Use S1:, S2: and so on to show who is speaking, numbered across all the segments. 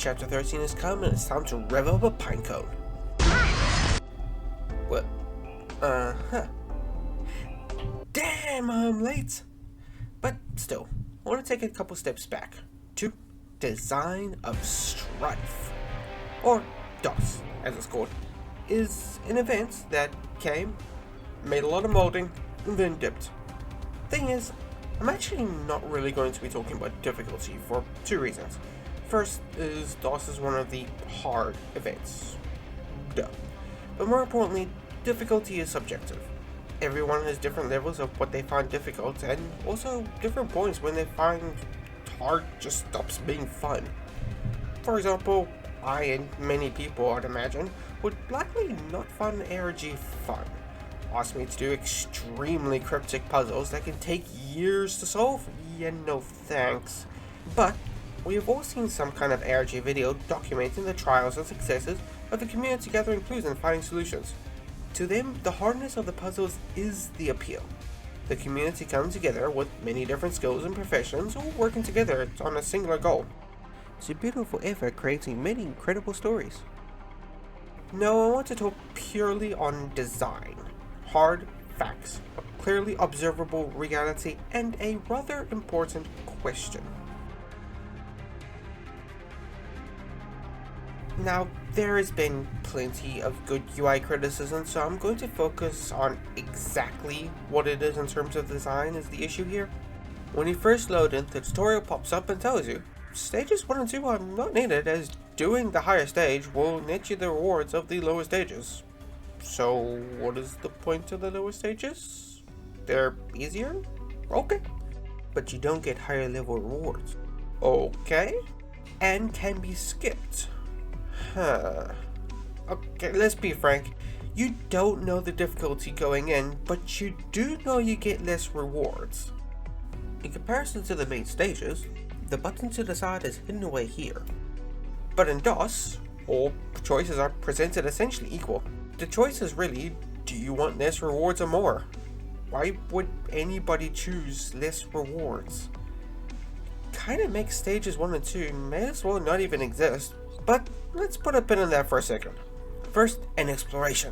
S1: Chapter 13 has come and it's time to rev up a pine cone. What? Damn, I'm late! But still, I want to take a couple steps back to design of Strife, or DOS as it's called, is an event that came, made a lot of molding, and then dipped. Thing is, I'm actually not really going to be talking about difficulty for two reasons. First is DOS is one of the hard events. Duh. But more importantly, difficulty is subjective. Everyone has different levels of what they find difficult, and also different points when they find hard just stops being fun. For example, I and many people, I'd imagine, would likely not find ARG fun. Ask me to do extremely cryptic puzzles that can take years to solve? Yeah, no thanks. But we have all seen some kind of ARG video documenting the trials and successes of the community gathering clues and finding solutions. To them, the hardness of the puzzles is the appeal. The community comes together with many different skills and professions, all working together on a singular goal. It's a beautiful effort creating many incredible stories. No, I want to talk purely on design. Hard facts, a clearly observable reality, and a rather important question. Now, there has been plenty of good UI criticism, so I'm going to focus on exactly what it is in terms of design is the issue here. When you first load in, the tutorial pops up and tells you, stages 1 and 2 are not needed as doing the higher stage will net you the rewards of the lower stages. So, what is the point of the lower stages? They're easier? Okay. But you don't get higher level rewards. Okay. And can be skipped. Okay, let's be frank. You don't know the difficulty going in, but you do know you get less rewards. In comparison to the main stages, the button to decide is hidden away here. But in DOS, all choices are presented essentially equal. The choice is really, do you want less rewards or more? Why would anybody choose less rewards? Kinda makes stages 1 and 2 may as well not even exist. But let's put a pin in that for a second. First, an exploration.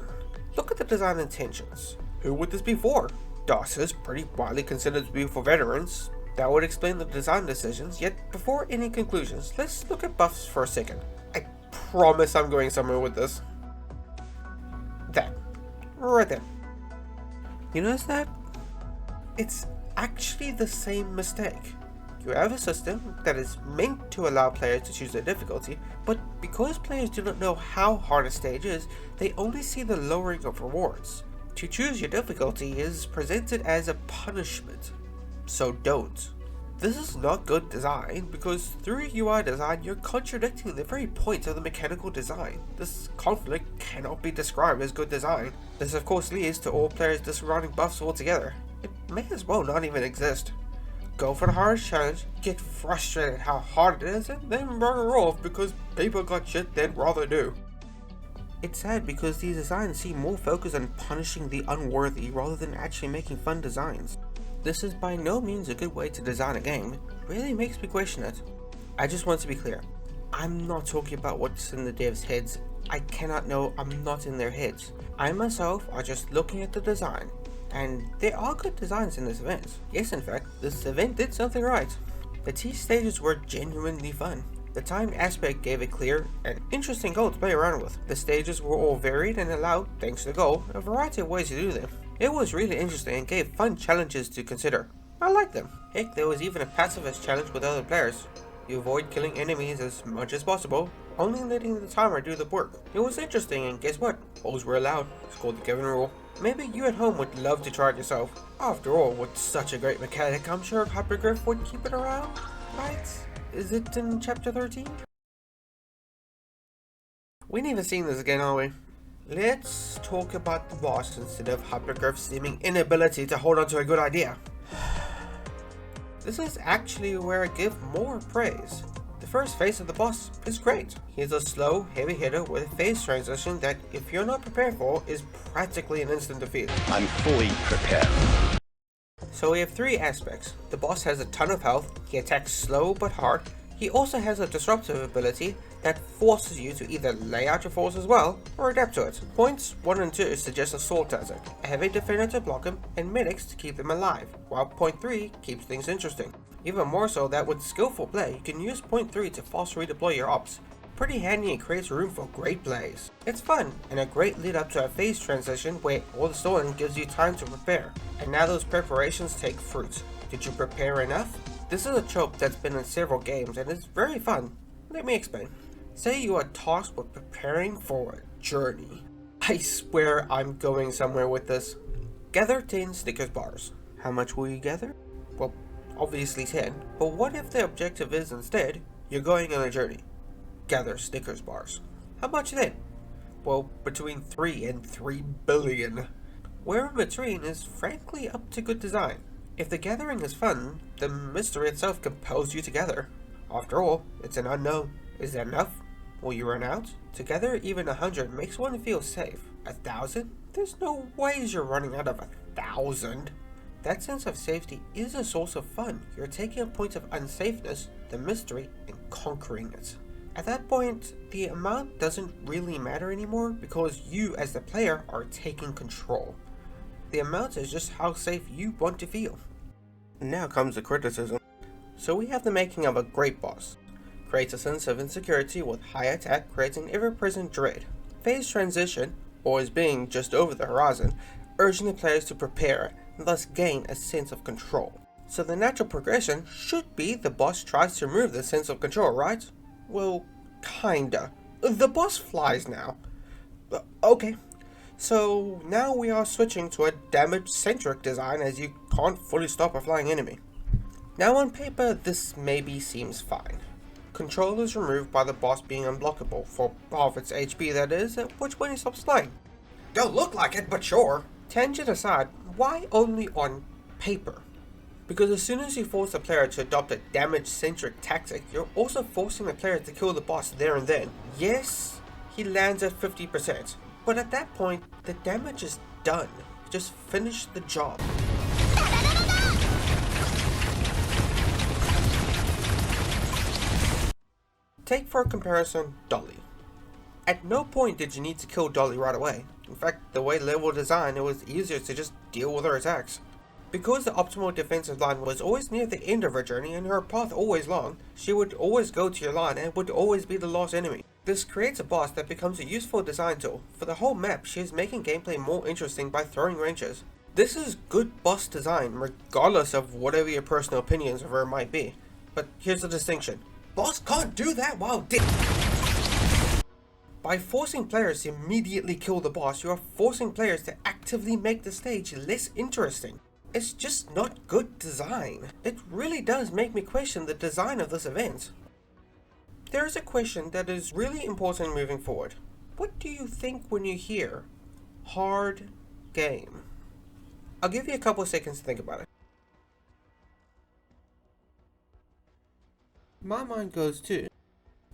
S1: Look at the design intentions. Who would this be for? DOS is pretty widely considered to be for veterans. That would explain the design decisions, yet before any conclusions, let's look at buffs for a second. I promise I'm going somewhere with this. That. Right there. You notice that? It's actually the same mistake. You have a system that is meant to allow players to choose their difficulty, but because players do not know how hard a stage is, they only see the lowering of rewards. To choose your difficulty is presented as a punishment, so don't. This is not good design, because through UI design you're contradicting the very point of the mechanical design. This conflict cannot be described as good design. This of course leads to all players disregarding buffs altogether. It may as well not even exist. Go for the hardest challenge, get frustrated at how hard it is, and then burn off because people got shit they'd rather do. It's sad because these designs seem more focused on punishing the unworthy rather than actually making fun designs. This is by no means a good way to design a game. It really makes me question it. I just want to be clear. I'm not talking about what's in the devs' heads. I cannot know, I'm not in their heads. I myself are just looking at the design. And there are good designs in this event. Yes, in fact, this event did something right. The T stages were genuinely fun. The time aspect gave a clear and interesting goal to play around with. The stages were all varied and allowed, thanks to the goal, a variety of ways to do them. It was really interesting and gave fun challenges to consider. I liked them. Heck, there was even a pacifist challenge with other players. You avoid killing enemies as much as possible, only letting the timer do the work. It was interesting, and guess what? Holes were allowed. It's called the Kevin rule. Maybe you at home would love to try it yourself. After all, with such a great mechanic, I'm sure Hypergriff would keep it around, right? Is it in chapter 13? We ain't even seen this again, are we? Let's talk about the boss instead of Hypergriff's seeming inability to hold on to a good idea. This is actually where I give more praise. The first phase of the boss is great. He's a slow, heavy hitter with a phase transition that, if you're not prepared for, is practically an instant defeat.
S2: I'm fully prepared.
S1: So we have three aspects. The boss has a ton of health, he attacks slow but hard, he also has a disruptive ability, that forces you to either lay out your forces well or adapt to it. Points 1 and 2 suggest Assault does it, a heavy defender to block him, and medics to keep them alive, while point 3 keeps things interesting. Even more so that with skillful play, you can use point 3 to fast redeploy your ops. Pretty handy and creates room for great plays. It's fun, and a great lead up to a phase transition where all the stalling gives you time to prepare, and now those preparations take fruit. Did you prepare enough? This is a trope that's been in several games and it's very fun. Let me explain. Say you are tasked with preparing for a journey. I swear I'm going somewhere with this. Gather 10 Snickers bars. How much will you gather? Well, obviously 10, but what if the objective is instead, you're going on a journey? Gather Snickers bars. How much then? Well, between 3 and 3 billion. Where in between is frankly up to good design. If the gathering is fun, the mystery itself compels you to gather. After all, it's an unknown. Is that enough? Will you run out? To gather even 100 makes one feel safe. 1,000? There's no ways you're running out of 1,000. That sense of safety is a source of fun. You're taking a point of unsafeness, the mystery, and conquering it. At that point, the amount doesn't really matter anymore because you as the player are taking control. The amount is just how safe you want to feel. Now comes the criticism. So we have the making of a great boss. Creates a sense of insecurity with high attack, creating ever-present dread. Phase transition, always being just over the horizon, urging the players to prepare and thus gain a sense of control. So the natural progression should be the boss tries to remove the sense of control, right? Well, kinda. The boss flies now. Okay. So now we are switching to a damage-centric design as you can't fully stop a flying enemy. Now on paper, this maybe seems fine. Control is removed by the boss being unblockable, for half its HP that is, at which point he stops flying. Don't look like it, but sure. Tangent aside, why only on paper? Because as soon as you force the player to adopt a damage-centric tactic, you're also forcing the player to kill the boss there and then. Yes, he lands at 50%, but at that point, the damage is done. Just finish the job. Take for comparison Dolly. At no point did you need to kill Dolly right away. In fact, the way level design, it was easier to just deal with her attacks. Because the optimal defensive line was always near the end of her journey and her path always long, she would always go to your line and would always be the last enemy. This creates a boss that becomes a useful design tool. For the whole map, she is making gameplay more interesting by throwing wrenches. This is good boss design, regardless of whatever your personal opinions of her might be. But here's the distinction. Boss can't do that while By forcing players to immediately kill the boss, you are forcing players to actively make the stage less interesting. It's just not good design. It really does make me question the design of this event. There is a question that is really important moving forward. What do you think when you hear hard game? I'll give you a couple of seconds to think about it. My mind goes to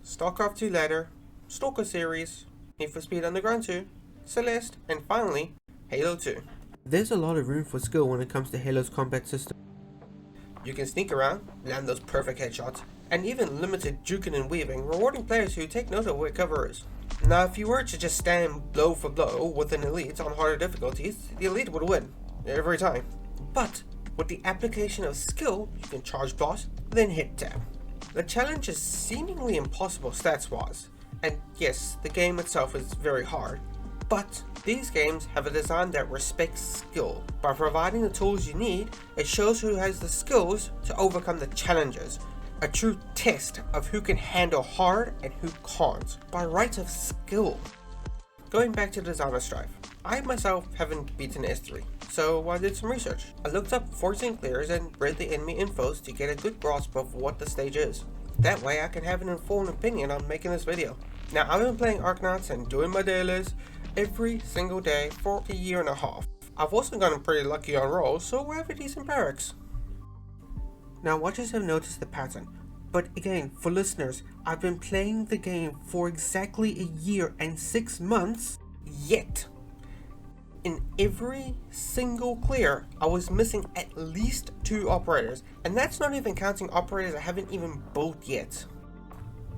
S1: StarCraft 2 Ladder, Stalker series, Need for Speed Underground 2, Celeste, and finally, Halo 2. There's a lot of room for skill when it comes to Halo's combat system. You can sneak around, land those perfect headshots, and even limited juking and weaving, rewarding players who take note of where cover is. Now if you were to just stand blow for blow with an elite on harder difficulties, the elite would win, every time. But with the application of skill, you can charge blast, then hit tab. The challenge is seemingly impossible stats-wise, and yes, the game itself is very hard, but these games have a design that respects skill. By providing the tools you need, it shows who has the skills to overcome the challenges. A true test of who can handle hard and who can't, by right of skill. Going back to the design of Strife, I myself haven't beaten S3, so I did some research. I looked up 14 clears and read the enemy infos to get a good grasp of what the stage is. That way I can have an informed opinion on making this video. Now I've been playing Arknauts and doing my dailies every single day for a year and a half. I've also gotten pretty lucky on rolls, so I have a decent barracks. Now watchers have noticed the pattern, but again, for listeners, I've been playing the game for exactly a year and 6 months, yet in every single clear, I was missing at least 2 operators, and that's not even counting operators I haven't even built yet.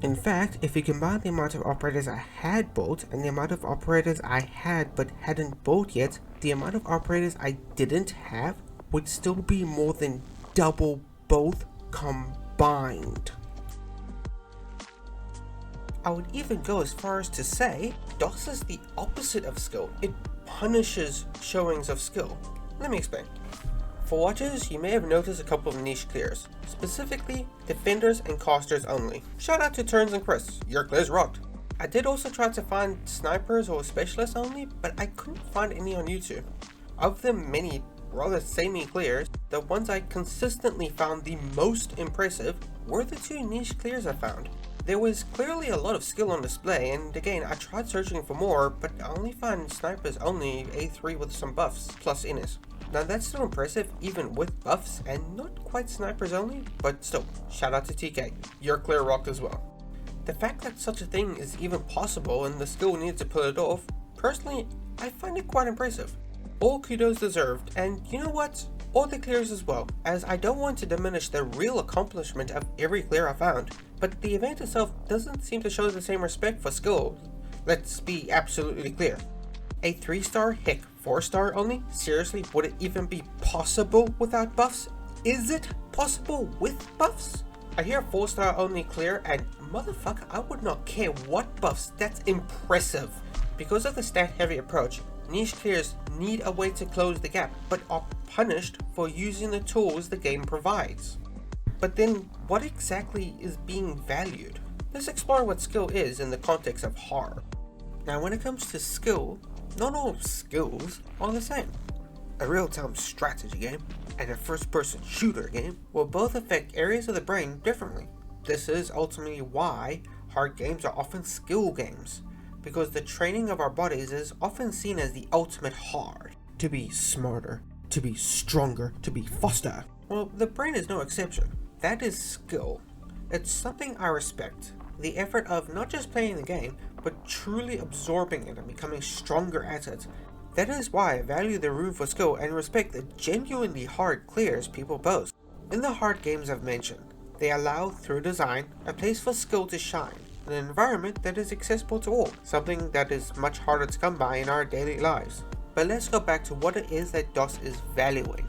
S1: In fact, if you combine the amount of operators I had built and the amount of operators I had but hadn't built yet, the amount of operators I didn't have would still be more than double both combined. I would even go as far as to say, DOS is the opposite of skill. It punishes showings of skill. Let me explain. For watchers, you may have noticed a couple of niche clears, specifically defenders and casters only. Shout out to Turns and Chris, your clears rocked. I did also try to find snipers or specialists only, but I couldn't find any on YouTube. Of the many rather samey clears, the ones I consistently found the most impressive were the two niche clears I found. There was clearly a lot of skill on display, and again I tried searching for more, but I only found snipers only A3 with some buffs, plus Innis. Now that's still impressive even with buffs and not quite snipers only, but still, shout out to TK, your clear rocked as well. The fact that such a thing is even possible and the skill needed to pull it off, personally I find it quite impressive. All kudos deserved, and you know what? All the clears as well, as I don't want to diminish the real accomplishment of every clear I found, but the event itself doesn't seem to show the same respect for skill. Let's be absolutely clear. A 3-star, heck 4-star only? Seriously, would it even be possible without buffs? Is it possible with buffs? I hear 4-star only clear and motherfucker, I would not care what buffs, that's impressive. Because of the stat heavy approach, niche clears need a way to close the gap, but are punished for using the tools the game provides. But then, what exactly is being valued? Let's explore what skill is in the context of horror. Now when it comes to skill, not all skills are the same. A real-time strategy game and a first-person shooter game will both affect areas of the brain differently. This is ultimately why hard games are often skill games, because the training of our bodies is often seen as the ultimate hard. To be smarter, to be stronger, to be faster. Well, the brain is no exception. That is skill. It's something I respect. The effort of not just playing the game, but truly absorbing it and becoming stronger at it. That is why I value the room for skill and respect the genuinely hard clears people boast. In the hard games I've mentioned, they allow, through design, a place for skill to shine, an environment that is accessible to all, something that is much harder to come by in our daily lives. But let's go back to what it is that DOS is valuing.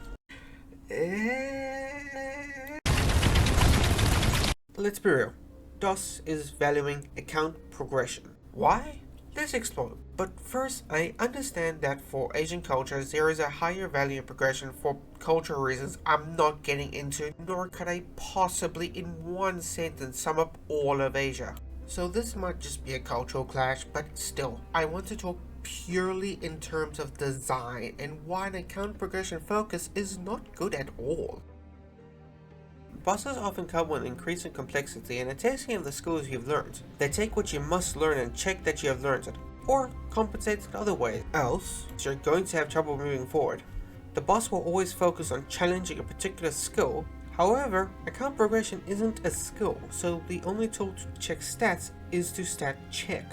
S1: Let's be real. DOS is valuing account progression. Why? Let's explore. But first, I understand that for Asian cultures, there is a higher value in progression for cultural reasons I'm not getting into, nor could I possibly in one sentence sum up all of Asia. So this might just be a cultural clash, but still, I want to talk purely in terms of design and why an account progression focus is not good at all. Bosses often come with increasing complexity and a testing of the skills you've learned. They take what you must learn and check that you have learned it, or compensate in other ways, else you're going to have trouble moving forward. The boss will always focus on challenging a particular skill. However, account progression isn't a skill, so the only tool to check stats is to stat check.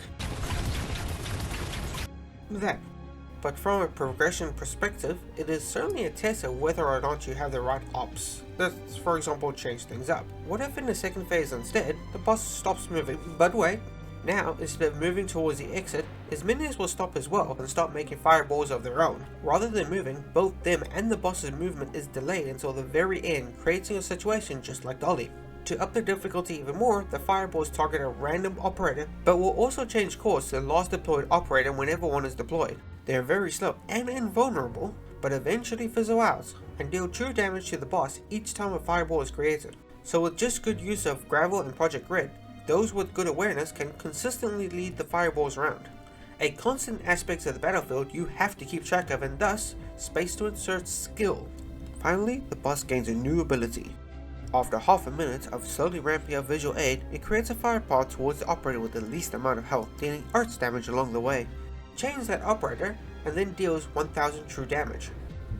S1: But from a progression perspective, it is certainly a test of whether or not you have the right ops. Let's, for example, change things up. What if in the second phase instead, the boss stops moving, but wait, now instead of moving towards the exit, his minions will stop as well and start making fireballs of their own. Rather than moving, both them and the boss's movement is delayed until the very end, creating a situation just like Dolly. To up the difficulty even more, the fireballs target a random operator, but will also change course to the last deployed operator whenever one is deployed. They are very slow and invulnerable, but eventually fizzle out and deal true damage to the boss each time a fireball is created. So with just good use of Gravel and Project Red, those with good awareness can consistently lead the fireballs around. A constant aspect of the battlefield you have to keep track of, and thus, space to insert skill. Finally, the boss gains a new ability. After half a minute of slowly ramping up visual aid, it creates a fire path towards the operator with the least amount of health, dealing arts damage along the way. Change that operator, and then deals 1000 true damage.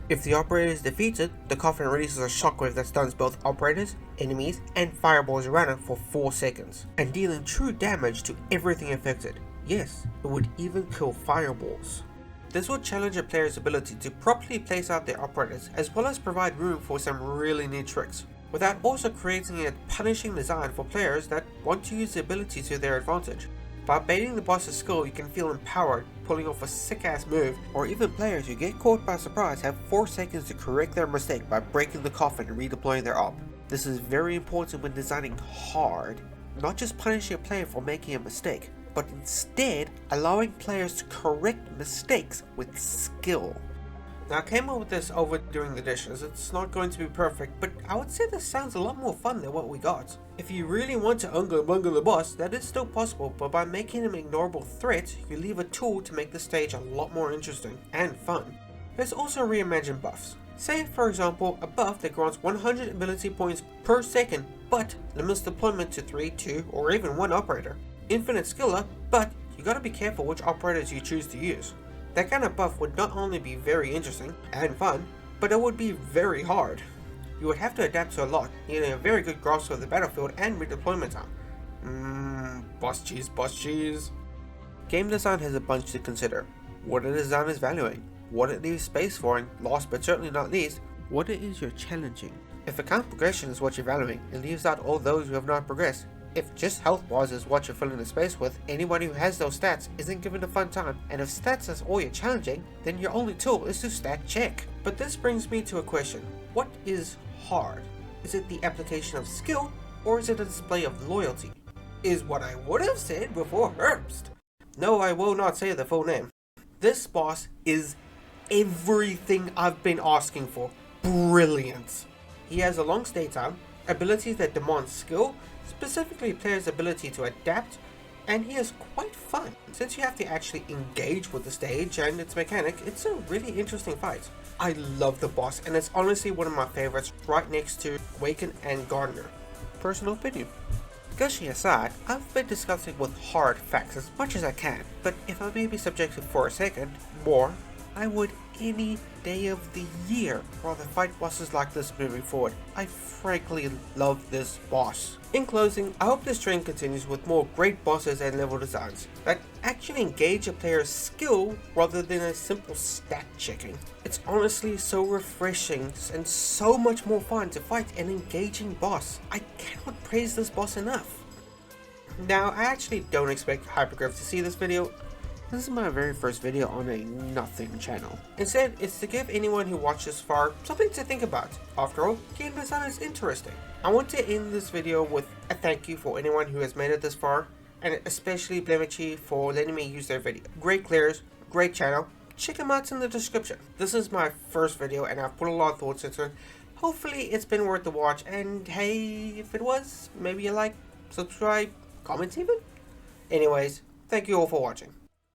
S1: If the operator is defeated, the coffin releases a shockwave that stuns both operators, enemies, and fireballs around it for 4 seconds, and dealing true damage to everything affected. Yes, it would even kill fireballs. This will challenge a player's ability to properly place out their operators, as well as provide room for some really neat tricks. without also creating a punishing design for players that want to use the ability to their advantage. By baiting the boss's skill, you can feel empowered, pulling off a sick-ass move, or even players who get caught by surprise have 4 seconds to correct their mistake by breaking the coffin and redeploying their op. This is very important when designing hard, not just punishing a player for making a mistake, but instead allowing players to correct mistakes with skill. Now I came up with this over during the dishes. It's not going to be perfect, but I would say this sounds a lot more fun than what we got. If you really want to unga bunga the boss, that is still possible, but by making him an ignorable threat, you leave a tool to make the stage a lot more interesting and fun. There's also reimagined buffs. Say for example, a buff that grants 100 ability points per second, but limits deployment to 3, 2, or even 1 operator. Infinite skill up, but you gotta be careful which operators you choose to use. That kind of buff would not only be very interesting and fun, but it would be very hard. You would have to adapt to a lot, needing a very good grasp of the battlefield and redeployment time. Boss cheese, boss cheese. Game design has a bunch to consider. What a design is valuing, what it leaves space for, and last but certainly not least, what it is you're challenging. If account progression is what you're valuing, it leaves out all those who have not progressed. If just health bars is what you're filling the space with, anyone who has those stats isn't given a fun time, and if stats is all you're challenging, then your only tool is to stat check. But this brings me to a question. What is hard? Is it the application of skill, or is it a display of loyalty? Is what I would have said before Herbst. No, I will not say the full name. This boss is everything I've been asking for. Brilliant. He has a long stay time, abilities that demand skill, specifically players' ability to adapt, and he is quite fun. Since you have to actually engage with the stage and its mechanic, it's a really interesting fight. I love the boss, and it's honestly one of my favorites, right next to Waken and Gardener. Personal opinion. Gushing aside, I've been discussing with hard facts as much as I can, but if I may be subjective for a second more, I would any day of the year rather fight bosses like this moving forward. I frankly love this boss. In closing, I hope this trend continues with more great bosses and level designs that actually engage a player's skill rather than a simple stat checking. It's honestly so refreshing and so much more fun to fight an engaging boss. I cannot praise this boss enough. Now, I actually don't expect Hypergraph to see this video. This is my very first video on a nothing channel. Instead, it's to give anyone who watched this far something to think about. After all, game design is interesting. I want to end this video with a thank you for anyone who has made it this far, and especially Blemishy for letting me use their video. Great clears, great channel, check them out in the description. This is my first video and I've put a lot of thoughts into it. Hopefully it's been worth the watch, and hey, if it was, maybe you like, subscribe, comment even. Anyways, thank you all for watching.